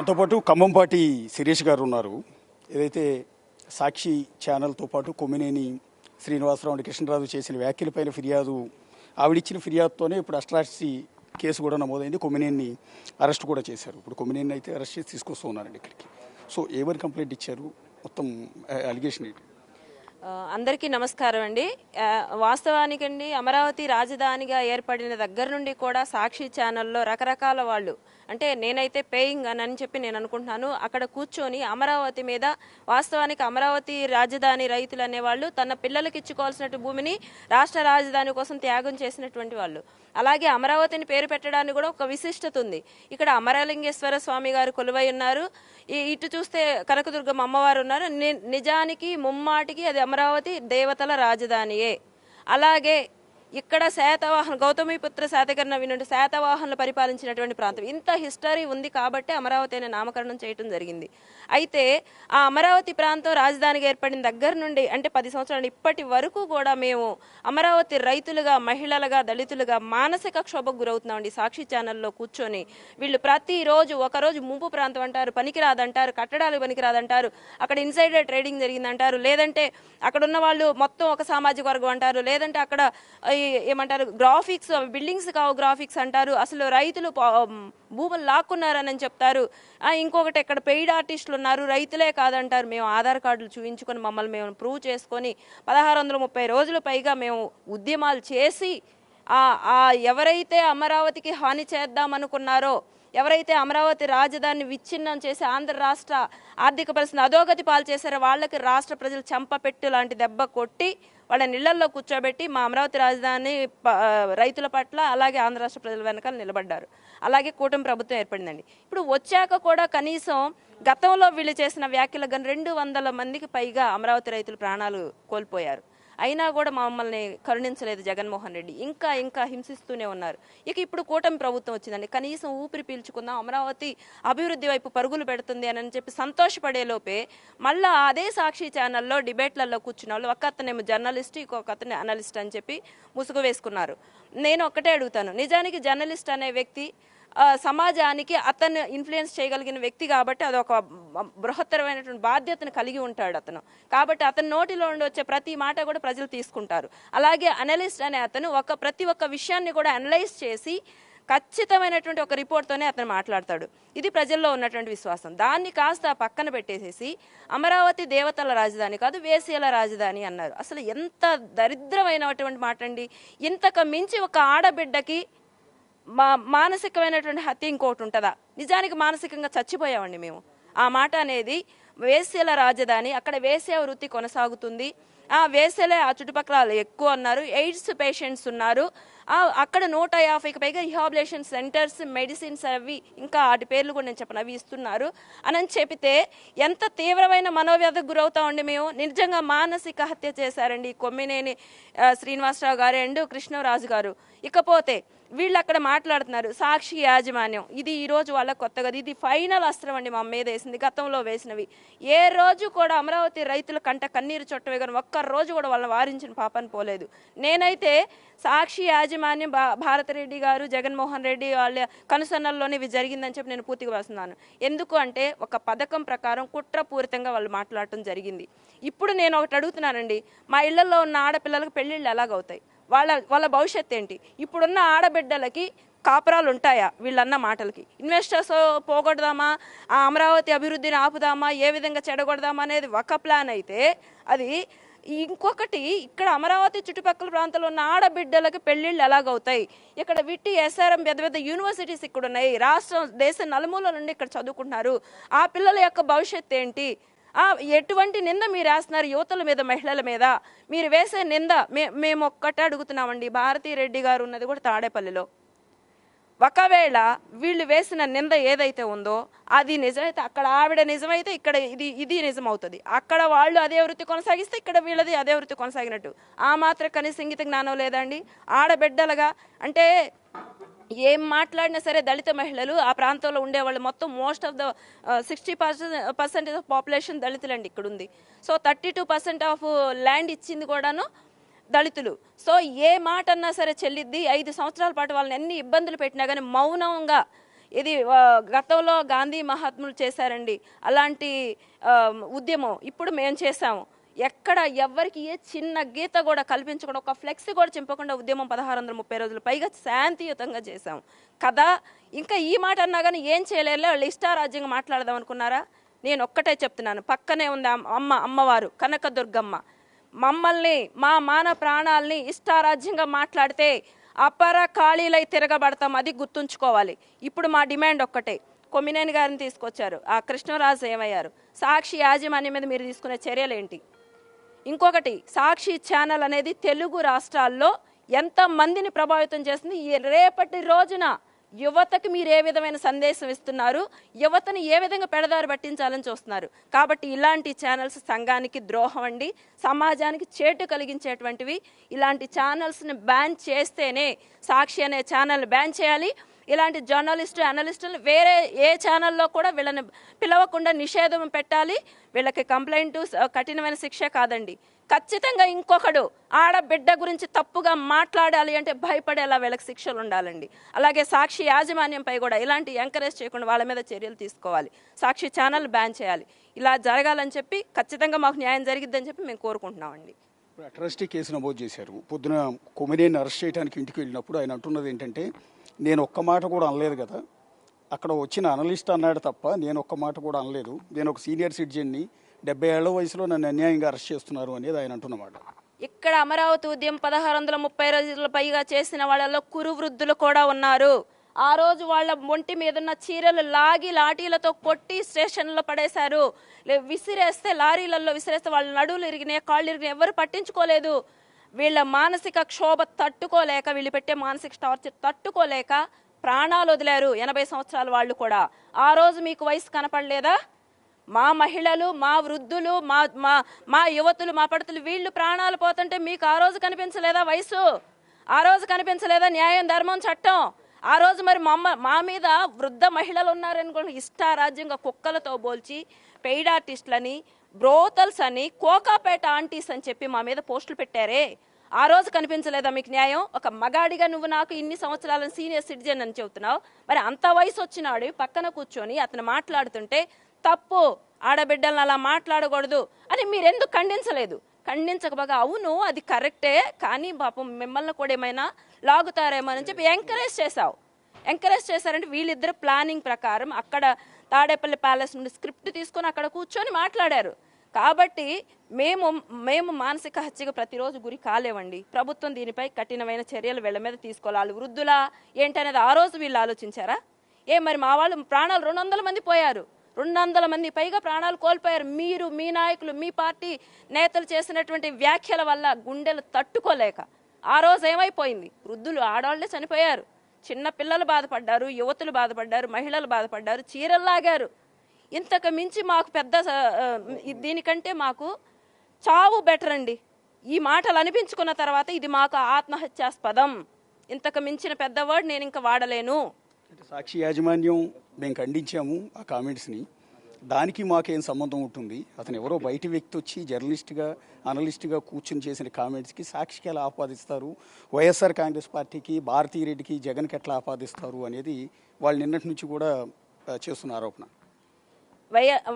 మనతో పాటు ఖమ్మంపాటి శిరీష్ గారు ఉన్నారు. ఏదైతే సాక్షి ఛానల్తో పాటు కొమ్మినేని శ్రీనివాసరావు అండ్ కృష్ణరాజు చేసిన వ్యాఖ్యలపైన ఫిర్యాదు, ఆవిడిచ్చిన ఫిర్యాదుతోనే ఇప్పుడు అట్రాసిటీ కేసు కూడా నమోదైంది. కొమ్మినేని అరెస్ట్ కూడా చేశారు. ఇప్పుడు కొమ్మినేని అయితే అరెస్ట్ చేసి తీసుకొస్తూ ఉన్నారండి ఇక్కడికి. సో ఏమని కంప్లైంట్ ఇచ్చారు, మొత్తం అలిగేషన్ ఏంటి? అందరికీ నమస్కారం అండి. వాస్తవానికండి అమరావతి రాజధానిగా ఏర్పడిన దగ్గర నుండి కూడా సాక్షి ఛానల్లో రకరకాల వాళ్ళు, అంటే నేనైతే పేయింగ్ అని చెప్పి నేను అనుకుంటున్నాను, అక్కడ కూర్చొని అమరావతి మీద, వాస్తవానికి అమరావతి రాజధాని రైతులు అనేవాళ్ళు తన పిల్లలకి ఇచ్చుకోవాల్సిన భూమిని రాష్ట్ర రాజధాని కోసం త్యాగం చేసినటువంటి వాళ్ళు. అలాగే అమరావతిని పేరు పెట్టడానికి కూడా ఒక విశిష్టత ఉంది. ఇక్కడ అమరలింగేశ్వర స్వామి గారు కొలువై ఉన్నారు, ఇటు చూస్తే కనకదుర్గమ్మ అమ్మవారు ఉన్నారు. నిజానికి ముమ్మాటికి అది అమరావతి దేవతల రాజధానియే. అలాగే ఇక్కడ శాతవాహన గౌతమిపుత్ర శాతకర్ణ వినుంటే శాతవాహనులు పరిపాలించినటువంటి ప్రాంతం. ఇంత హిస్టరీ ఉంది కాబట్టి అమరావతి అనే నామకరణం చేయడం జరిగింది. అయితే ఆ అమరావతి ప్రాంతం రాజధానిగా ఏర్పడిన దగ్గర నుండి, అంటే 10 సంవత్సరాలు ఇప్పటి వరకు కూడా మేము అమరావతి రైతులుగా, మహిళలుగా, దళితులుగా మానసిక క్షోభకు గురవుతున్నామండి. సాక్షి ఛానల్లో కూర్చొని వీళ్ళు ప్రతిరోజు ఒకరోజు ముంపు ప్రాంతం అంటారు, పనికిరాదంటారు, కట్టడాలు పనికిరాదంటారు, అక్కడ ఇన్సైడర్ ట్రేడింగ్ జరిగిందంటారు, లేదంటే అక్కడ ఉన్న వాళ్ళు మొత్తం ఒక సామాజిక వర్గం అంటారు, లేదంటే అక్కడ ఏమంటారు గ్రాఫిక్స్, బిల్డింగ్స్ కావు గ్రాఫిక్స్ అంటారు, అసలు రైతులు భూములు లాక్కున్నారని చెప్తారు. ఇంకొకటి ఇక్కడ పెయిడ్ ఆర్టిస్టులు ఉన్నారు, రైతులే కాదంటారు. మేము ఆధార్ కార్డులు చూపించుకొని మమ్మల్ని మేము ప్రూవ్ చేసుకొని 1630 రోజుల పైగా మేము ఉద్యమాలు చేసి ఎవరైతే అమరావతికి హాని చేద్దామనుకున్నారో, ఎవరైతే అమరావతి రాజధానిని విచ్ఛిన్నం చేసి ఆంధ్ర రాష్ట్ర ఆర్థిక పరిస్థితిని అధోగతి పాలు చేశారో వాళ్ళకి రాష్ట్ర ప్రజలు చెంపపెట్టు లాంటి దెబ్బ కొట్టి వాళ్ళ నీళ్లలో కూర్చోబెట్టి మా అమరావతి రాజధాని రైతుల పట్ల, అలాగే ఆంధ్ర రాష్ట్ర ప్రజల వెనకాల నిలబడ్డారు. అలాగే కూటమి ప్రభుత్వం ఏర్పడిందండి. ఇప్పుడు వచ్చాక కూడా కనీసం గతంలో వీళ్ళు చేసిన వ్యాఖ్యలకు 200 మందికి పైగా అమరావతి రైతులు ప్రాణాలు కోల్పోయారు. అయినా కూడా మమ్మల్ని కరుణించలేదు జగన్మోహన్ రెడ్డి. ఇంకా హింసిస్తూనే ఉన్నారు. ఇప్పుడు కూటమి ప్రభుత్వం వచ్చిందండి, కనీసం ఊపిరి పీల్చుకుందాం, అమరావతి అభివృద్ధి వైపు పరుగులు పెడుతుంది అని చెప్పి సంతోషపడే లోపే మళ్ళా అదే సాక్షి ఛానల్లో డిబేట్లలో కూర్చున్న వాళ్ళు, ఒక అతనేమో జర్నలిస్ట్, ఇంకొక అతనే అనలిస్ట్ అని చెప్పి ముసుగు వేసుకున్నారు. నేను ఒక్కటే అడుగుతాను, నిజానికి జర్నలిస్ట్ అనే వ్యక్తి సమాజానికి అతను ఇన్ఫ్లుయెన్స్ చేయగలిగిన వ్యక్తి కాబట్టి అదొక బృహత్తరమైనటువంటి బాధ్యతను కలిగి ఉంటాడు అతను. కాబట్టి అతని నోటిలో నుండి వచ్చే ప్రతి మాట కూడా ప్రజలు తీసుకుంటారు. అలాగే అనలిస్ట్ అనే అతను ప్రతి ఒక్క విషయాన్ని కూడా అనలైజ్ చేసి ఖచ్చితమైనటువంటి ఒక రిపోర్ట్తోనే అతను మాట్లాడతాడు. ఇది ప్రజల్లో ఉన్నటువంటి విశ్వాసం. దాన్ని కాస్త పక్కన పెట్టేసేసి అమరావతి దేవతల రాజధాని కాదు, వేశ్యల రాజధాని అన్నారు. అసలు ఎంత దరిద్రమైనటువంటి మాట అండి. ఇంతకు మించి ఒక ఆడబిడ్డకి మానసికమైనటువంటి హత్య ఇంకోటి ఉంటుందా? నిజానికి మానసికంగా చచ్చిపోయామండి మేము. ఆ మాట అనేది వేశ్యల రాజధాని, అక్కడ వేశ్య వృత్తి కొనసాగుతుంది. వేశ్యలే ఆ చుట్టుపక్కల ఎక్కువ ఉన్నారు, ఎయిడ్స్ పేషెంట్స్ ఉన్నారు. అక్కడ 150కి పైగా రిహాబిలేషన్ సెంటర్స్, మెడిసిన్స్ అవి, ఇంకా వాటి పేర్లు కూడా నేను చెప్పను, అవి ఇస్తున్నారు అని చెబితే ఎంత తీవ్రమైన మనోవ్యాధికి గురవుతామండి మేము. నిజంగా మానసిక హత్య చేశారండి కొమ్మినేని శ్రీనివాసరావు గారు అండ్ కృష్ణరాజు గారు. ఇకపోతే వీళ్ళు అక్కడ మాట్లాడుతున్నారు సాక్షి యాజమాన్యం, ఇది ఈరోజు వాళ్ళ కొత్తగా, ఇది ఫైనల్ అస్త్రం అండి మా మీద వేసింది. గతంలో వేసినవి ఏ రోజు కూడా అమరావతి రైతుల కంట కన్నీరు చుట్టవే కానీ ఒక్కరోజు కూడా వాళ్ళని వారించిన పాపని పోలేదు. నేనైతే సాక్షి యాజమాన్యం భారతిరెడ్డి గారు, జగన్మోహన్ రెడ్డి వాళ్ళ కనుసన్నల్లోనే ఇవి జరిగిందని చెప్పి నేను పూర్తిగా వేస్తున్నాను. ఎందుకు అంటే ఒక పథకం ప్రకారం కుట్రపూరితంగా వాళ్ళు మాట్లాడటం జరిగింది. ఇప్పుడు నేను ఒకటి అడుగుతున్నానండి, మా ఇళ్లలో ఉన్న ఆడపిల్లలకు పెళ్లిళ్ళు ఎలాగవుతాయి? వాళ్ళ భవిష్యత్తు ఏంటి? ఇప్పుడున్న ఆడబిడ్డలకి కాపురాలు ఉంటాయా వీళ్ళన్న మాటలకి? ఇన్వెస్టర్స్ పోగొడదామా, ఆ అమరావతి అభివృద్ధిని ఆపుదామా, ఏ విధంగా చెడగొడదామా అనేది ఒక ప్లాన్ అయితే, అది ఇంకొకటి ఇక్కడ అమరావతి చుట్టుపక్కల ప్రాంతాల్లో ఉన్న ఆడబిడ్డలకి పెళ్లిళ్ళు ఎలాగవుతాయి? ఇక్కడ విట్టి, ఎస్ఆర్ఎం పెద్ద యూనివర్సిటీస్ ఇక్కడ ఉన్నాయి, రాష్ట్రం దేశ నలుమూల నుండి ఇక్కడ చదువుకుంటున్నారు. ఆ పిల్లల యొక్క భవిష్యత్తు ఏంటి? ఎటువంటి నింద మీరు వేస్తున్నారు యువతల మీద, మహిళల మీద? మీరు వేసే నింద మేము ఒక్కటే అడుగుతున్నామండి. భారతిరెడ్డి గారు ఉన్నది కూడా తాడేపల్లిలో. ఒకవేళ వీళ్ళు వేసిన నింద ఏదైతే ఉందో అది నిజమైతే, అక్కడ ఆవిడ నిజమైతే ఇక్కడ ఇది నిజమవుతుంది. అక్కడ వాళ్ళు అదే వృత్తి కొనసాగిస్తే ఇక్కడ వీళ్ళది అదే వృత్తి కొనసాగినట్టు. ఆ మాత్రం కనీస ఇంగిత జ్ఞానం లేదండి? ఆడబిడ్డలుగా అంటే ఏం మాట్లాడినా సరే దళిత మహిళలు ఆ ప్రాంతంలో ఉండేవాళ్ళు మొత్తం most of the 60% of population దళితులండి ఇక్కడ ఉంది. సో 32% ఆఫ్ ల్యాండ్ ఇచ్చింది కూడాను దళితులు. సో ఏ మాట అన్నా సరే చెల్లిద్ది. 5 సంవత్సరాల పాటు వాళ్ళని ఎన్ని ఇబ్బందులు పెట్టినా కానీ మౌనంగా ఇది గతంలో గాంధీ మహాత్ములు చేశారండి అలాంటి ఉద్యమం ఇప్పుడు మేము చేశాము. ఎక్కడ ఎవ్వరికి ఏ చిన్న గీత కూడా కల్పించకుండా ఒక ఫ్లెక్స్ కూడా చింపకుండా ఉద్యమం 1630 రోజులు పైగా శాంతియుతంగా చేశాం కదా. ఇంకా ఈ మాట అన్నా కానీ ఏం చేయలేరు, వాళ్ళు ఇష్టారాజ్యంగా మాట్లాడదాం అనుకున్నారా? నేను ఒక్కటే చెప్తున్నాను, పక్కనే ఉంది అమ్మవారు కనకదుర్గమ్మ. మమ్మల్ని మా మాన ప్రాణాలని ఇష్టారాజ్యంగా మాట్లాడితే అపర ఖాళీలై తిరగబడతాం, అది గుర్తుంచుకోవాలి. ఇప్పుడు మా డిమాండ్ ఒక్కటే, కొమ్మినేని గారిని తీసుకొచ్చారు, ఆ కృష్ణరాజు ఏమయ్యారు, సాక్షి యాజమాన్యం మీద మీరు తీసుకునే చర్యలు ఏంటి? ఇంకొకటి, సాక్షి ఛానల్ అనేది తెలుగు రాష్ట్రాల్లో ఎంతమందిని ప్రభావితం చేస్తుంది, రేపటి రోజున యువతకి మీరు ఏ విధమైన సందేశం ఇస్తున్నారు, యువతని ఏ విధంగా పెడదారి పట్టించాలని చూస్తున్నారు. కాబట్టి ఇలాంటి ఛానల్స్ సంఘానికి ద్రోహం అండి, సమాజానికి చేటు కలిగించేటువంటివి. ఇలాంటి ఛానల్స్ని బ్యాన్ చేస్తేనే, సాక్షి అనే ఛానల్ బ్యాన్ చేయాలి. ఇలాంటి జర్నలిస్టు అనలిస్టులు వేరే ఏ ఛానల్లో కూడా వీళ్ళని పిలవకుండా నిషేధం పెట్టాలి. వీళ్ళకి కంప్లైంట్ కఠినమైన శిక్ష కాదండి, ఖచ్చితంగా ఇంకొకడు ఆడబిడ్డ గురించి తప్పుగా మాట్లాడాలి అంటే భయపడేలా వీళ్ళకి శిక్షలు ఉండాలండి. అలాగే సాక్షి యాజమాన్యంపై కూడా ఇలాంటి ఎంకరేజ్ చేయకుండా వాళ్ళ మీద చర్యలు తీసుకోవాలి. సాక్షి ఛానల్ బ్యాన్ చేయాలి. ఇలా జరగాలని చెప్పి ఖచ్చితంగా మాకు న్యాయం జరిగిద్దని చెప్పి మేము కోరుకుంటున్నామండి. అట్రాసిటీ కేసు నమోదు చేశారు. పొద్దున కొమ్మినేని అరెస్ట్ చేయడానికి ఇంటికి వెళ్ళినప్పుడు ఆయన అంటున్నది ఏంటంటే, నేను ఒక్క మాట కూడా అనలేదు కదా, అక్కడ వచ్చిన అనలిస్ట్ అన్నాడు తప్ప నేను ఒక్క మాట కూడా అనలేదు, నేను ఒక సీనియర్ సిటిజన్ని, 70 ఏళ్ల వయసులో నన్ను అన్యాయంగా అరెస్ట్ చేస్తున్నారు అనేది ఆయన అంటున్నమాట. ఇక్కడ అమరావతి ఉద్యమం 1630 రోజుల పైగా చేసిన వాళ్ళలో కురు వృద్ధులు కూడా ఉన్నారు. ఆ రోజు వాళ్ళ ఒంటి మీద ఉన్న చీరలు లాగి లాఠీలతో కొట్టి స్టేషన్లో పడేశారు. విసిరేస్తే, లారీలలో విసిరేస్తే వాళ్ళ నడువులు ఇరిగినాయి, కాళ్ళు ఇరిగినాయి, ఎవరు పట్టించుకోలేదు. వీళ్ళ మానసిక క్షోభ తట్టుకోలేక, వీళ్ళు పెట్టే మానసిక టార్చర్ తట్టుకోలేక ప్రాణాలు వదిలారు 80 సంవత్సరాల వాళ్ళు కూడా. ఆ రోజు మీకు వయసు కనపడలేదా? మా మహిళలు, మా వృద్ధులు, మా యువతులు, మా పడతులు వీళ్ళు ప్రాణాలు పోతుంటే మీకు ఆ రోజు కనిపించలేదా వయసు? ఆ రోజు కనిపించలేదా న్యాయం, ధర్మం, చట్టం? ఆ రోజు మరి మా మీద వృద్ధ మహిళలు ఉన్నారనుకోండి, ఇష్టారాజ్యంగా కుక్కలతో పోల్చి పెయిడ్ ఆర్టిస్టులని, బ్రోతల్స్ అని, కోకాపేట ఆంటీస్ అని చెప్పి మా మీద పోస్టులు పెట్టారే, ఆ రోజు కనిపించలేదా మీకు న్యాయం? ఒక మగాడిగా నువ్వు నాకు ఇన్ని సంవత్సరాల సీనియర్ సిటిజన్ అని చెబుతున్నావు, మరి అంత వయసు వచ్చినాడు పక్కన కూర్చొని అతను మాట్లాడుతుంటే తప్పు, ఆడబిడ్డలను అలా మాట్లాడకూడదు అని మీరెందుకు ఖండించలేదు? ఖండించకపోగా అవును అది కరెక్టే, కానీ పాపం మిమ్మల్ని కూడా ఏమైనా లాగుతారేమో అని చెప్పి ఎంకరేజ్ చేశావు. ఎంకరేజ్ చేశారంటే వీళ్ళిద్దరు ప్లానింగ్ ప్రకారం అక్కడ తాడేపల్లి ప్యాలెస్ నుండి స్క్రిప్ట్ తీసుకొని అక్కడ కూర్చొని మాట్లాడారు. కాబట్టి మేము మానసిక హత్యకు ప్రతిరోజు గురి కాలేవండి. ప్రభుత్వం దీనిపై కఠినమైన చర్యలు వీళ్ళ మీద తీసుకోవాలి. వాళ్ళు వృద్ధులా ఏంటనేది ఆ రోజు వీళ్ళు ఆలోచించారా? మరి మా వాళ్ళు ప్రాణాలు 200 మంది పోయారు, 200 మంది పైగా ప్రాణాలు కోల్పోయారు. మీరు, మీ నాయకులు, మీ పార్టీ నేతలు చేసినటువంటి వ్యాఖ్యల వల్ల గుండెలు తట్టుకోలేక ఆ రోజు ఏమైపోయింది, వృద్ధులు, ఆడవాళ్లే చనిపోయారు, చిన్న పిల్లలు బాధపడ్డారు, యువతులు బాధపడ్డారు, మహిళలు బాధపడ్డారు, చీరలు లాగారు. ఇంతకు మించి మాకు పెద్ద దీనికంటే మాకు చావు బెటర్ అండి. ఈ మాటలు అనిపించుకున్న తర్వాత ఇది మాకు ఆత్మహత్యాస్పదం, ఇంతకు మించిన పెద్ద వర్డ్ నేను ఇంకా వాడలేను. సాక్షి యాజమాన్యం మేము ఖండించాము ఆ కామెంట్స్ని, దానికి మాకేం సంబంధం ఉంటుంది? అతను ఎవరో బయట వ్యక్తి వచ్చి జర్నలిస్ట్గా, అనలిస్ట్గా కూర్చుని చేసిన కామెంట్స్కి సాక్షికి ఎలా ఆపాదిస్తారు, వైఎస్ఆర్ కాంగ్రెస్ పార్టీకి, భారతీ రెడ్డికి, జగన్కి ఎట్లా ఆపాదిస్తారు అనేది వాళ్ళు నిన్నటి నుంచి కూడా చేస్తున్న ఆరోపణ.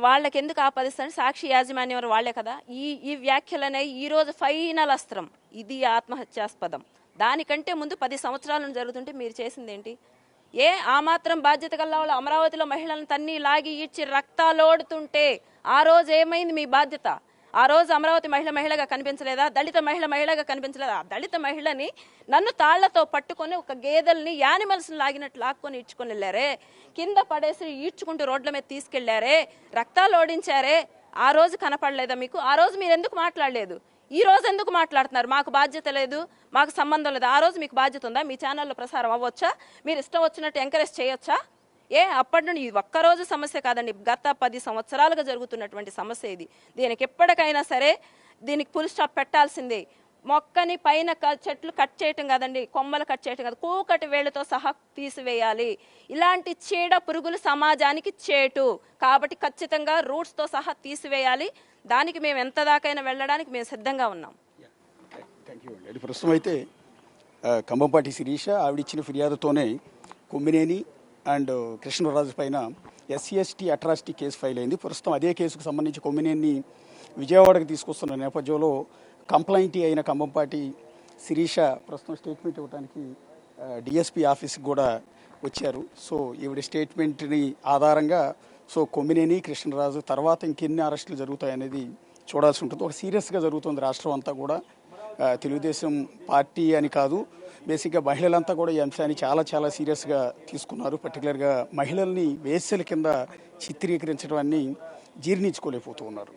వాళ్ళకి ఎందుకు ఆపాదిస్తారు? సాక్షి యాజమాన్యం వాళ్లే కదా. ఈ వ్యాఖ్యలనే ఈరోజు ఫైనల్ అస్త్రం, ఇది ఆత్మహత్యాస్పదం. దానికంటే ముందు 10 సంవత్సరాల జరుగుతుంటే మీరు చేసింది ఏంటి? ఆ మాత్రం బాధ్యత గల వాళ్ళు అమరావతిలో మహిళలను తన్ని లాగి ఈడ్చి రక్తాలోడుతుంటే ఆ రోజు ఏమైంది మీ బాధ్యత? ఆ రోజు అమరావతి మహిళగా కనిపించలేదా? దళిత మహిళగా కనిపించలేదా? ఆ దళిత మహిళని నన్ను తాళ్లతో పట్టుకొని ఒక గేదెల్ని, యానిమల్స్ని లాగినట్టు లాక్కొని ఈడ్చుకొని వెళ్ళారే, కింద పడేసి ఈడ్చుకుంటూ రోడ్ల మీద తీసుకెళ్లారే, రక్తాలు ఓడించారే, ఆ రోజు కనపడలేదా మీకు? ఆ రోజు మీరు ఎందుకు మాట్లాడలేదు? ఈ రోజు ఎందుకు మాట్లాడుతున్నారు? మాకు బాధ్యత లేదు, మాకు సంబంధం లేదు. ఆ రోజు మీకు బాధ్యత ఉందా? మీ ఛానల్లో ప్రసారం అవ్వచ్చా? మీరు ఇష్టం వచ్చినట్టు ఎంకరేజ్ చేయొచ్చా? అప్పటి నుండి ఇది ఒక్కరోజు సమస్య కాదండి, గత 10 సంవత్సరాలుగా జరుగుతున్నటువంటి సమస్య ఇది. దీనికి ఎప్పటికైనా సరే దీనికి ఫుల్ స్టాప్ పెట్టాల్సిందే. మొక్కని పైన చెట్లు కట్ చేయటం కాదండి, కొమ్మలు కట్ చేయటం కాదు, కూకటి వేళ్లతో సహా తీసివేయాలి. ఇలాంటి చీడ పురుగులు సమాజానికి చేటు, కాబట్టి ఖచ్చితంగా రూట్స్తో సహా తీసివేయాలి. దానికి మేము ఎంత దాకైనా వెళ్ళడానికి మేము సిద్ధంగా ఉన్నాం. ప్రస్తుతం అయితే కంభంపాటి శిరీష ఆవిడిచ్చిన ఫిర్యాదుతోనే కొమ్మినేని, అండ్ కృష్ణరాజు పైన ఎస్సీ/ఎస్టీ అట్రాసిటీ కేసు ఫైల్ అయింది. ప్రస్తుతం అదే కేసుకు సంబంధించి కొమ్మినేని విజయవాడకు తీసుకొస్తున్న నేపథ్యంలో కంప్లైంటీ అయిన కంబంపాటి శిరీష ప్రస్తుతం స్టేట్మెంట్ ఇవ్వడానికి డిఎస్పీ ఆఫీస్కి కూడా వచ్చారు. సో ఈవిడ స్టేట్మెంట్ని ఆధారంగా కొమ్మినేని కృష్ణరాజు తర్వాత ఇంకెన్ని అరెస్టులు జరుగుతాయనేది చూడాల్సి ఉంటుంది. ఒక సీరియస్గా జరుగుతుంది రాష్ట్రం అంతా కూడా. తెలుగుదేశం పార్టీ అని కాదు, బేసిక్గా మహిళలంతా కూడా ఈ అంశాన్ని చాలా చాలా సీరియస్గా తీసుకున్నారు. పర్టికులర్గా మహిళల్ని వేశ్యల కింద చిత్రీకరించడం అన్ని జీర్ణించుకోలేకపోతూ ఉన్నారు.